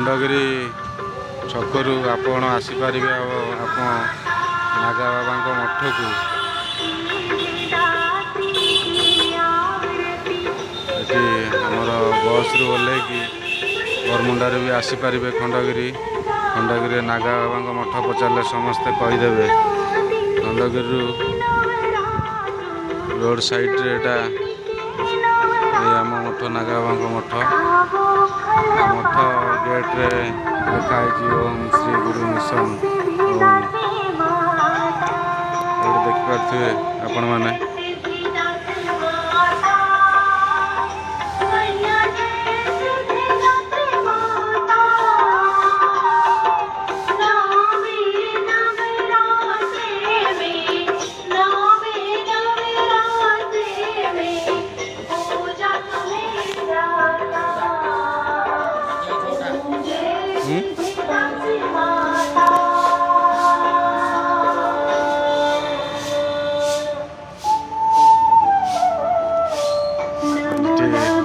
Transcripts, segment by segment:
ଖଣ୍ଡଗିରି ଛକରୁ ଆପଣ ଆସିପାରିବେ ଆଉ ଆପଣ ନାଗା ବାବାଙ୍କ ମଠକୁ ଏଠି ଆମର ବସ୍ରୁ ଓହ୍ଲେଇକି ବରମୁଣ୍ଡାରେ ବି ଆସିପାରିବେ। ଖଣ୍ଡଗିରିରେ ନାଗା ବାବାଙ୍କ ମଠ ପଚାରିଲେ ସମସ୍ତେ କହିଦେବେ। ଖଣ୍ଡଗିରିରୁ ରୋଡ଼ ସାଇଡ଼ରେ ଏଇଟା ଏଇ ଆମ ମଠ ନାଗା ବାବାଙ୍କ ମଠ। ମଠ ଗେଟ୍ରେ ଲେଖା ହେଇଛି ଓମ୍ ଶ୍ରୀ ଗୁରୁ ମିଶନ ଓମ୍। ଏଇଠି ଦେଖିପାରୁଥିବେ ଆପଣମାନେ।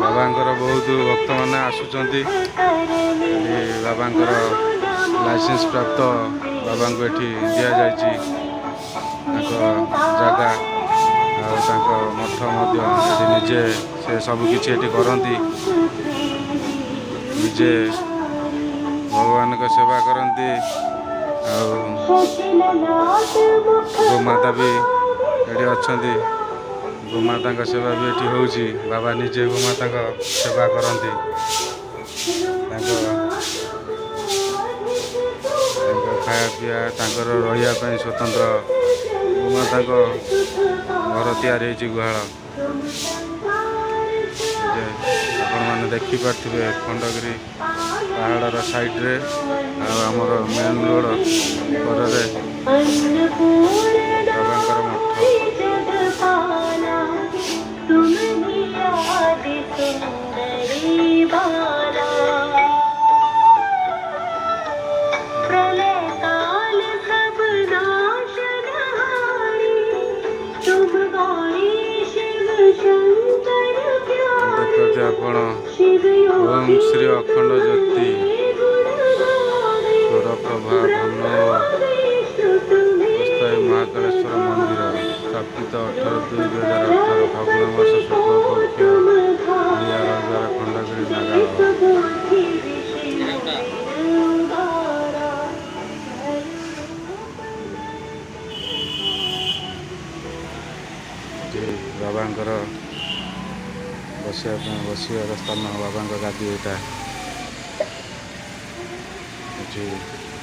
ବାବାଙ୍କର ବହୁତ ଭକ୍ତମାନେ ଆସୁଛନ୍ତି। ଏଠି ବାବାଙ୍କର ଲାଇସେନ୍ସ ପ୍ରାପ୍ତ ବାବାଙ୍କୁ ଏଠି ଦିଆଯାଇଛି ତାଙ୍କ ଜାଗା ଆଉ ତାଙ୍କ ମଠ ମଧ୍ୟ। ଏଠି ନିଜେ ସେ ସବୁକିଛି ଏଠି କରନ୍ତି। ନିଜେ ଭଗବାନଙ୍କ ସେବା କରନ୍ତି ଆଉ ଗୋମାତା ବି ଏଠି ଅଛନ୍ତି। ଗୋମାତାଙ୍କ ସେବା ବି ଏଠି ହେଉଛି। ବାବା ନିଜେ ଗୋମାତାଙ୍କ ସେବା କରନ୍ତି। ତାଙ୍କ ଖାଇବା ପିଇବା ତାଙ୍କର ରହିବା ପାଇଁ ସ୍ୱତନ୍ତ୍ର ଗୋମାତାଙ୍କ ଘର ତିଆରି ହେଇଛି, ଗୁହାଳ। ଆପଣମାନେ ଦେଖିପାରୁଥିବେ ଖଣ୍ଡଗିରି ପାହାଡ଼ର ସାଇଡ଼ରେ ଆଉ ଆମର ମେନ୍ ରୋଡ଼ କରରେ ବାବାଙ୍କର ମଠ। ଦେଖୁଛନ୍ତି ଆପଣ ଓମ୍ ଶ୍ରୀ ଅଖଣ୍ଡ ଜ୍ୟୋତି ସ୍ୱରପ୍ରଭା ଧନ ଅସ୍ଥାୟୀ ମହାକାଳେଶ୍ୱର ମନ୍ଦିର ସ୍ଥାପିତ 18/2/2018 ଫାଗୁଣ ମାସ ଶୁକ୍ଳ ପକ୍ଷ ଓଡ଼ିଆ ରବିବାର ଖଣ୍ଡଗିରି ନାଗା ବାବା। ବାବାଙ୍କର ବସିବାର ସ୍ଥାନ, ବାବାଙ୍କ ଗାଦି ଏଇଟା। ଏଠି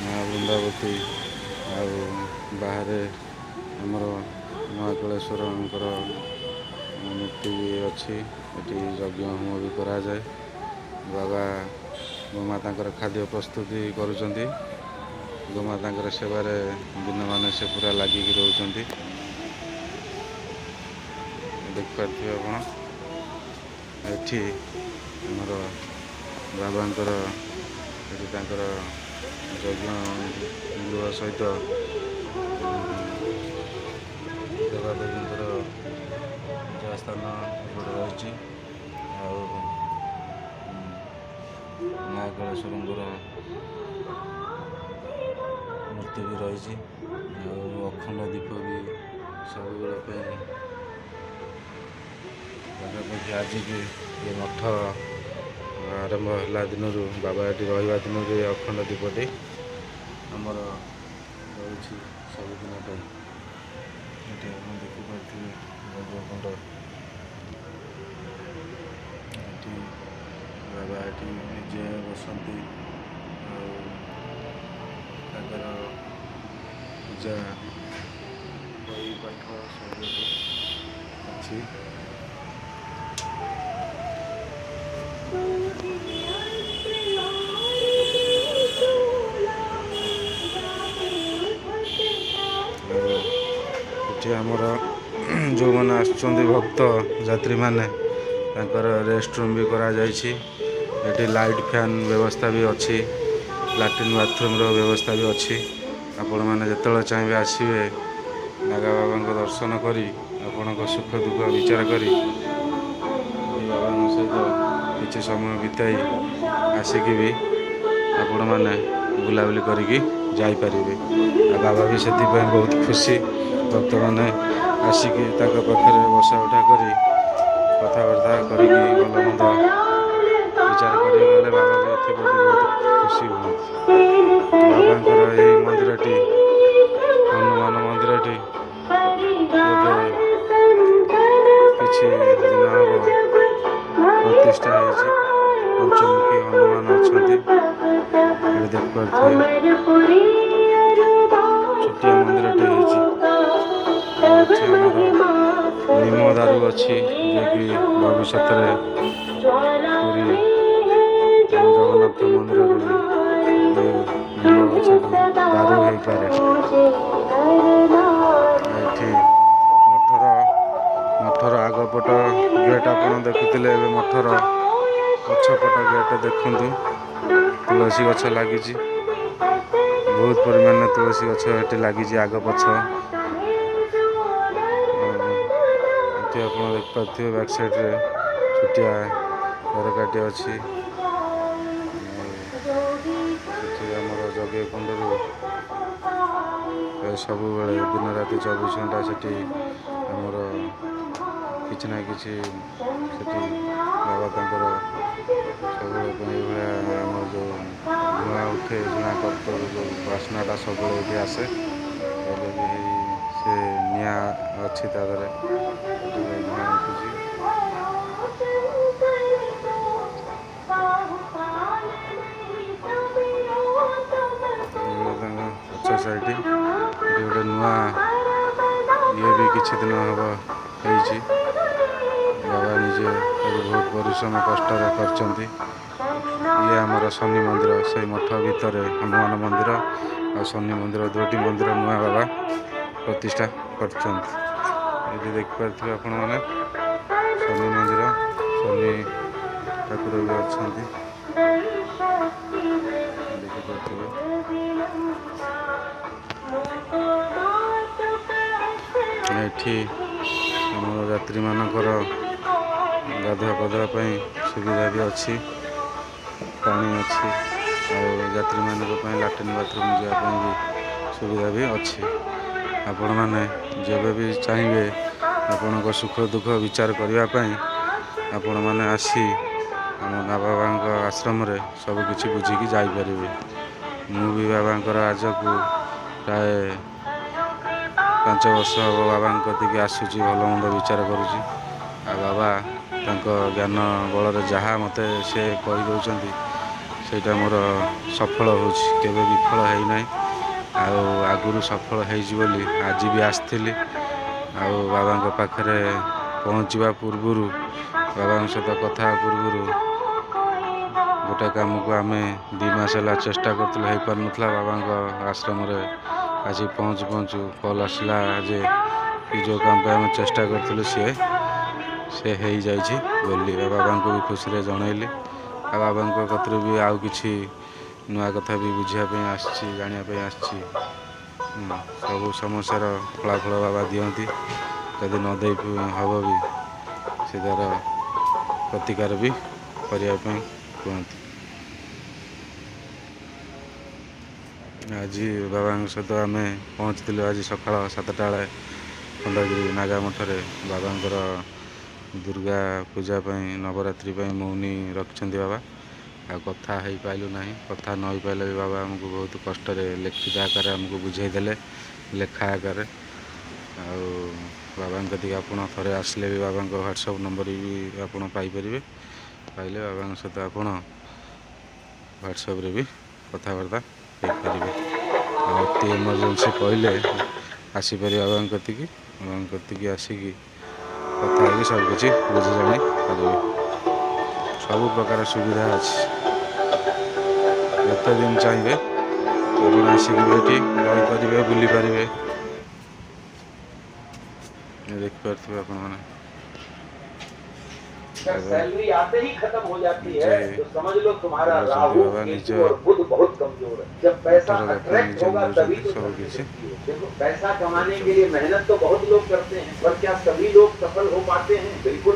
ମା ବୃନ୍ଦାବତୀ ଆଉ ବାହାରେ ଆମର ମହାକାଳେଶ୍ୱରଙ୍କର ମୂର୍ତ୍ତି ବି ଅଛି। ଏଠି ଯଜ୍ଞ ହୋମ ବି କରାଯାଏ। ବାବା ଗୋମାତାଙ୍କର ଖାଦ୍ୟ ପ୍ରସ୍ତୁତି କରୁଛନ୍ତି। ଗୋମାତାଙ୍କର ସେବାରେ ଦିନମାନ ସେ ପୁରା ଲାଗିକି ରହୁଛନ୍ତି। ଦେଖିପାରୁଥିବେ ଆପଣ। ଏଠି ଆମର ବାବାଙ୍କର ଏଠି ତାଙ୍କର ଯଜ୍ଞ ଗୃହ ସହିତ ଦେବାଦେବୀଙ୍କର ପୂଜା ସ୍ଥାନ ଏପଟେ ରହିଛି। ଆଉ ମହାକାଳେଶ୍ୱରଙ୍କର ମୂର୍ତ୍ତି ବି ରହିଛି। ଆଉ ଅଖଣ୍ଡ ଦୀପ ବି ସବୁବେଳେ ପାଇଁ ପାଖାପାଖି ଆଜିକି ଏ ମଠ ଆରମ୍ଭ ହେଲା ଦିନରୁ, ବାବା ଏଠି ରହିବା ଦିନରୁ ଏ ଅଖଣ୍ଡ ଦୀପଟି ଆମର ରହିଛି ସବୁଦିନ ପାଇଁ। ଏଠି ଆପଣ ଦେଖିପାରୁଥିବେ ଅଖଣ୍ଡ। ଏଠି ବାବା ଏଠି ନିଜେ ବସନ୍ତି ଆଉ ତାଙ୍କର ପୂଜା ବହି ପାଠ ସବୁ ଅଛି। ଏଠି ଆମର ଯେଉଁମାନେ ଆସୁଛନ୍ତି ଭକ୍ତ ଯାତ୍ରୀମାନେ ତାଙ୍କର ରେଷ୍ଟ ରୁମ୍ ବି କରାଯାଇଛି। ଏଠି ଲାଇଟ୍ ଫ୍ୟାନ୍ ବ୍ୟବସ୍ଥା ବି ଅଛି। ଲାଟ୍ରିନ୍ ବାଥରୁମ୍ର ବ୍ୟବସ୍ଥା ବି ଅଛି। ଆପଣମାନେ ଯେତେବେଳେ ଚାହିଁବେ ଆସିବେ, ନାଗା ବାବାଙ୍କ ଦର୍ଶନ କରି ଆପଣଙ୍କ ସୁଖ ଦୁଃଖ ବିଚାର କରି ବାବାଙ୍କ ସହିତ କିଛି ସମୟ ବିତାଇ ଆସିକି ବି ଆପଣମାନେ ବୁଲାବୁଲି କରିକି ଯାଇପାରିବେ। ଆଉ ବାବା ବି ସେଥିପାଇଁ ବହୁତ ଖୁସି। ଭକ୍ତମାନେ ଆସିକି ତାଙ୍କ ପାଖରେ ବସା ଉଠା କରି କଥାବାର୍ତ୍ତା କରିକି ଭଲ ମନ୍ଦ ବିଚାର କରିକି ଗଲେ ବାବା ବି ଏଥିପ୍ରତି ବହୁତ ଖୁସି ହୁଅନ୍ତି। ବାବାଙ୍କର ଏହି ମନ୍ଦିରଟି ହନୁମାନ ମନ୍ଦିରଟି ଏବେ କିଛି ଦିନ ହେବ ପ୍ରତିଷ୍ଠା ହେଇଛି। ପଞ୍ଚମୁଖୀ ହନୁମାନ ଅଛନ୍ତି। ଏଠି ଦେଖିପାରୁଥିବେ ଛୋଟିଆ ମନ୍ଦିରଟେ ହେଇଛି। ଆଉ ଏଠି ଆମର ନିମ ଦାରୁ ଅଛି, ଯିଏକି ଭବିଷ୍ୟତରେ ପୁରୀ ଜଗନ୍ନାଥ ମନ୍ଦିରରେ ବି ନିମ ଗଛଟି ଦାରୁ ହେଇପାରେ। ଏଠି ମଠର ଆଗପଟ ଗେଟ୍ ଆପଣ ଦେଖୁଥିଲେ, ଏବେ ମଠର ପଛପଟ ଗେଟ୍ ଦେଖନ୍ତୁ। ତୁଳସୀ ଗଛ ଲାଗିଛି, ବହୁତ ପରିମାଣରେ ତୁଳସୀ ଗଛ ଏଠି ଲାଗିଛି ଆଗ ପଛ। ଏଠି ଆପଣ ଦେଖିପାରୁଥିବେ ବ୍ୟାକ୍ ସାଇଡ଼୍ରେ ଛୋଟିଆ ଝରକାଟି ଅଛି। ଏଠି ଆମର ଜଗିଆ କୁଣ୍ଡରୁ ସବୁବେଳେ ଦିନ ରାତି 24 ଘଣ୍ଟା ସେଠି ଆମର କିଛି ନା କିଛି ସେଠି ବାବା ତାଙ୍କର ସବୁବେଳେ ପାଇଁ ଏଇଭଳିଆ ଆମର ଯେଉଁ ଧୂଆଁ ଉଠେ, ଝୁଣା କର୍ପୂର ଯେଉଁ ବାସ୍ନାଟା ସବୁବେଳେ ଏଇଠି ଆସେ। ଏବେ ବି ହେଇ ସେ ନିଆଁ ଅଛି ତା ଦେହରେ, ଧୂଆଁ ଉଠୁଛି। ତାଙ୍କ ପଛ ସାଇଟ୍ ଏଠି ଗୋଟେ ନୂଆ ଇଏ ବି କିଛି ଦିନ ହେବ ହେଇଛି। ବାବା ନିଜେ ତାକୁ ବହୁତ ପରିଶ୍ରମ କଷ୍ଟରେ କରିଛନ୍ତି। ଇଏ ଆମର ଶନି ମନ୍ଦିର, ସେଇ ମଠ ଭିତରେ ହନୁମାନ ମନ୍ଦିର ଆଉ ଶନି ମନ୍ଦିର, ଦୁଇଟି ମନ୍ଦିର ନୂଆ ବାବା ପ୍ରତିଷ୍ଠା କରିଛନ୍ତି। ଏଠି ଦେଖିପାରୁଥିବେ ଆପଣମାନେ ଶନି ମନ୍ଦିର, ଶନି ଠାକୁର ବି ଅଛନ୍ତି ଦେଖିପାରୁଥିବେ। ଏଠି ଆମର ଯାତ୍ରୀମାନଙ୍କର ଗାଧୁଆ ପାଧୁଆ ପାଇଁ ସୁବିଧା ବି ଅଛି, ପାଣି ଅଛି। ଆଉ ଯାତ୍ରୀମାନଙ୍କ ପାଇଁ ଲାଟ୍ରିନ୍ ବାଥରୁମ୍ ଯିବା ପାଇଁ ବି ସୁବିଧା ବି ଅଛି। ଆପଣମାନେ ଯେବେ ବି ଚାହିଁବେ ଆପଣଙ୍କ ସୁଖ ଦୁଃଖ ବିଚାର କରିବା ପାଇଁ ଆପଣମାନେ ଆସି ଆମ ବାବାଙ୍କ ଆଶ୍ରମରେ ସବୁକିଛି ବୁଝିକି ଯାଇପାରିବେ। ମୁଁ ବି ବାବାଙ୍କର ଆଜକୁ ପ୍ରାୟ 5 ବର୍ଷ ହେବ ବାବାଙ୍କ କତିକି ଆସୁଛି, ଭଲ ମନ୍ଦ ବିଚାର କରୁଛି। ଆଉ ବାବା ତାଙ୍କ ଜ୍ଞାନ ବଳରେ ଯାହା ମୋତେ ସେ କହିଦେଉଛନ୍ତି ସେଇଟା ମୋର ସଫଳ ହେଉଛି, କେବେ ବିଫଳ ହେଇନାହିଁ। ଆଉ ଆଗରୁ ସଫଳ ହେଇଛି ବୋଲି ଆଜି ବି ଆସିଥିଲି। ଆଉ ବାବାଙ୍କ ପାଖରେ ପହଞ୍ଚିବା ପୂର୍ବରୁ, ବାବାଙ୍କ ସହିତ କଥା ହେବା ପୂର୍ବରୁ ଗୋଟେ କାମକୁ ଆମେ 2 ମାସ ହେଲା ଚେଷ୍ଟା କରୁଥିଲୁ, ହେଇପାରୁନଥିଲା। ବାବାଙ୍କ ଆଶ୍ରମରେ ଆସି ପହଞ୍ଚୁ ପହଞ୍ଚୁ କଲ୍ ଆସିଲା ଯେ ଯେଉଁ କାମ ପାଇଁ ଆମେ ଚେଷ୍ଟା କରିଥିଲୁ ସେ ହେଇଯାଇଛି ବୋଲି ବାବାଙ୍କୁ ବି ଖୁସିରେ ଜଣେଇଲି। ଆଉ ବାବାଙ୍କ କତିରୁ ବି ଆଉ କିଛି ନୂଆ କଥା ବି ବୁଝିବା ପାଇଁ ଆସିଛି, ଜାଣିବା ପାଇଁ ଆସିଛି। ସବୁ ସମସ୍ୟାର ଫଳାଫଳ ବାବା ଦିଅନ୍ତି, ଯଦି ନ ଦେଇ ହେବ ବି ସେ ତା'ର ପ୍ରତିକାର ବି କରିବା ପାଇଁ କୁହନ୍ତି। ଆଜି ବାବାଙ୍କ ସହିତ ଆମେ ପହଞ୍ଚିଥିଲୁ ଆଜି ସକାଳ 7ଟା ବେଳେ ଖଣ୍ଡଗିରି ନାଗା ମଠରେ। ବାବାଙ୍କର ଦୁର୍ଗା ପୂଜା ପାଇଁ, ନବରାତ୍ରି ପାଇଁ ମୌନି ରଖିଛନ୍ତି ବାବା। ଆଉ କଥା ହେଇପାରିଲୁ ନାହିଁ, କଥା ନ ହେଇପାରିଲେ ବି ବାବା ଆମକୁ ବହୁତ କଷ୍ଟରେ ଲିଖିତ ଆକାରରେ ଆମକୁ ବୁଝାଇ ଦେଲେ, ଲେଖା ଆକାରରେ। ଆଉ ବାବାଙ୍କ କତିକି ଆପଣ ଥରେ ଆସିଲେ ବି ବାବାଙ୍କ ହ୍ୱାଟ୍ସଆପ୍ ନମ୍ବର ବି ଆପଣ ପାଇପାରିବେ। ପାଇଲେ ବାବାଙ୍କ ସହିତ ଆପଣ ହ୍ୱାଟ୍ସଆପ୍ରେ ବି କଥାବାର୍ତ୍ତା ହେଇପାରିବେ। ଆଉ ଅତି ଏମର୍ଜେନ୍ସି କହିଲେ ଆସିପାରିବେ ବାବାଙ୍କ କତିକି। ବାବାଙ୍କ କତିକି ଆସିକି କଥା ହେଇକି ସବୁକିଛି ବୁଝି ଜାଣିପାରିବେ। ସବୁ ପ୍ରକାର ସୁବିଧା ଅଛି। ଯେତେ ଦିନ ଚାହିଁବେ ଆପଣ ଆସିକି ବି ଏଠି ରହିପାରିବେ, ବୁଲିପାରିବେ। ଦେଖିପାରୁଥିବେ ଆପଣମାନେ सैलरी आते ही खत्म हो जाती है तो समझ लो तुम्हारा राहु केतु और बुध बहुत कमजोर है। जब पैसा अट्रैक्ट होगा तभी तो शक्ति मिलती है। देखो पैसा कमाने के लिए मेहनत तो बहुत लोग करते हैं, पर क्या सभी लोग सफल हो पाते हैं? बिल्कुल।